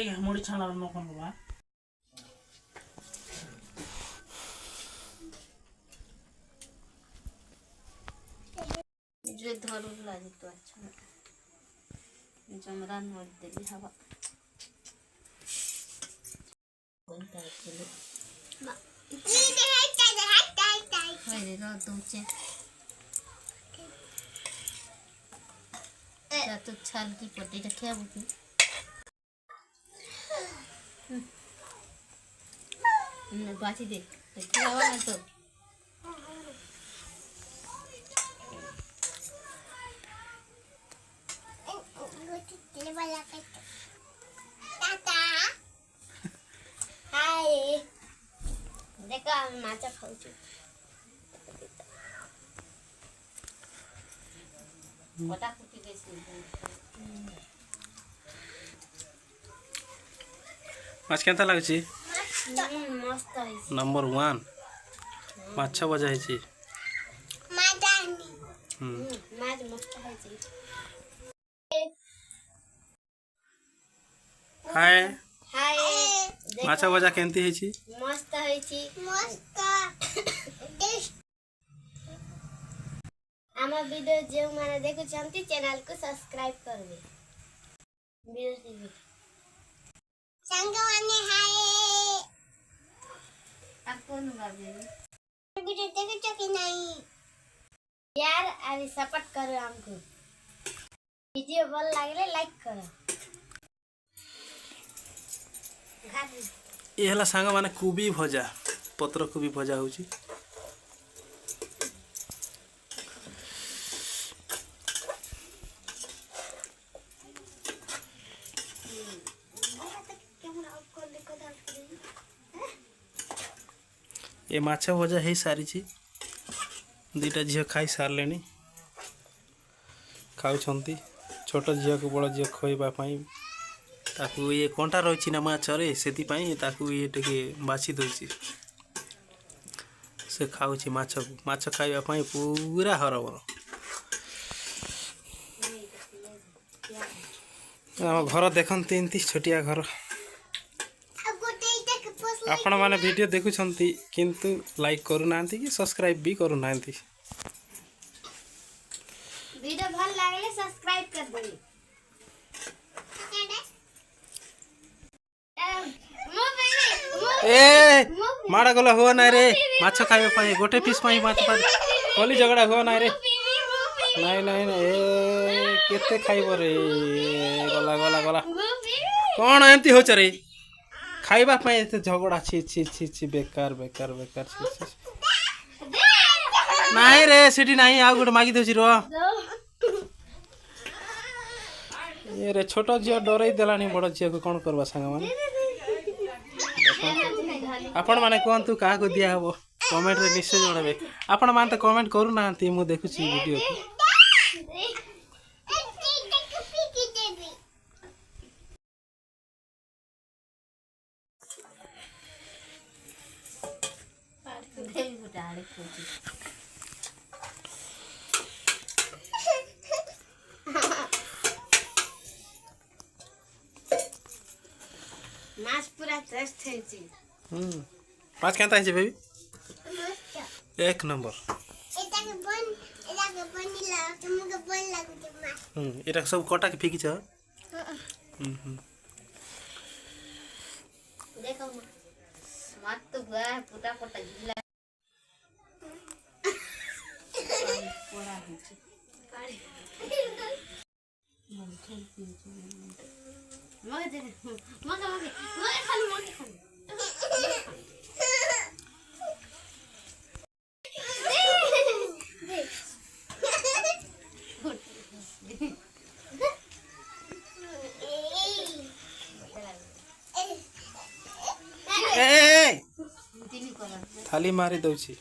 ଟିକେ ମୁଢି ଛାଣା ନ କଣ ବା जो धरू लागे तो अच्छा जमरान मोड़ देली हवा बनता है ना मेरे रो दूचे या तो छाल की पट्टी रखे अब की बाची दे हवा ना तो हाय देखो हम माचा खाऊ छु कोटा कुटी देसी माछ केनता लागछि मस्त है नंबर 1 माछ बजा है छी मादानी माछ मस्त है छी हाय हाय माछ बजा केनती है छी मस्त है छी मस्त आमा वीडियो जे माने देखु छंती चैनल को सब्सक्राइब करबे वीडियो संग माने हाय आप कौन गाबे वीडियो देखो छ कि नहीं यार अभी सपोर्ट करो हमको वीडियो ଭଲ लागले लाइक करो ये हला सांग माने कोबी भजा पत्र कोबी भजा होची ये माछ भजा है सारी छी दीटा झियो खाई सारलेनी खाउछंती छोट झियो को बड़ झियो खोइबा पई ताकू ये कंटा रही ना माछ रे सेति पई ताकू ये टिके बाछि दोछि से खाउछि माछ खाइबा पई पूरा हरबर हम घर देखंती इंती छोटिया घर आपण माने वीडियो देखु छंती किंतु लाइक करू नांती कि सब्सक्राइब भी करू नांती वीडियो भल लागले सब्सक्राइब कर दे ए माडा गला हो ना रे माछ खाइबा पई गोटे पीस पई माछ पा कोली झगड़ा हो ना रे नहीं नहीं ए केते खाइबो रे गला गला गला कोन एंती हो चरे खाइबा पई एते झगड़ा छी छी छी छी बेकार बेकार बेकार छी छी नहीं रे सिटी नहीं आ गुड मागी दोछि रो ये रे छोटो जियो डरै देलानी बड़ जियो को कोन करबा संग माने आपण माने कोंतु का को दिया हबो कमेंट रे निश्चय जणाबे आपण मान त कमेंट करू नांती मु देखु छी वीडियो को माछ पूरा टेस्ट है जी माछ केनता है बेबी एक नंबर एटा सब कटा के फेकी छ देखो मत तो गया पूरा कोटा गिला पूरा है काड़ी मगे दे मगे मगे मगे खाली थाली मारी दउछि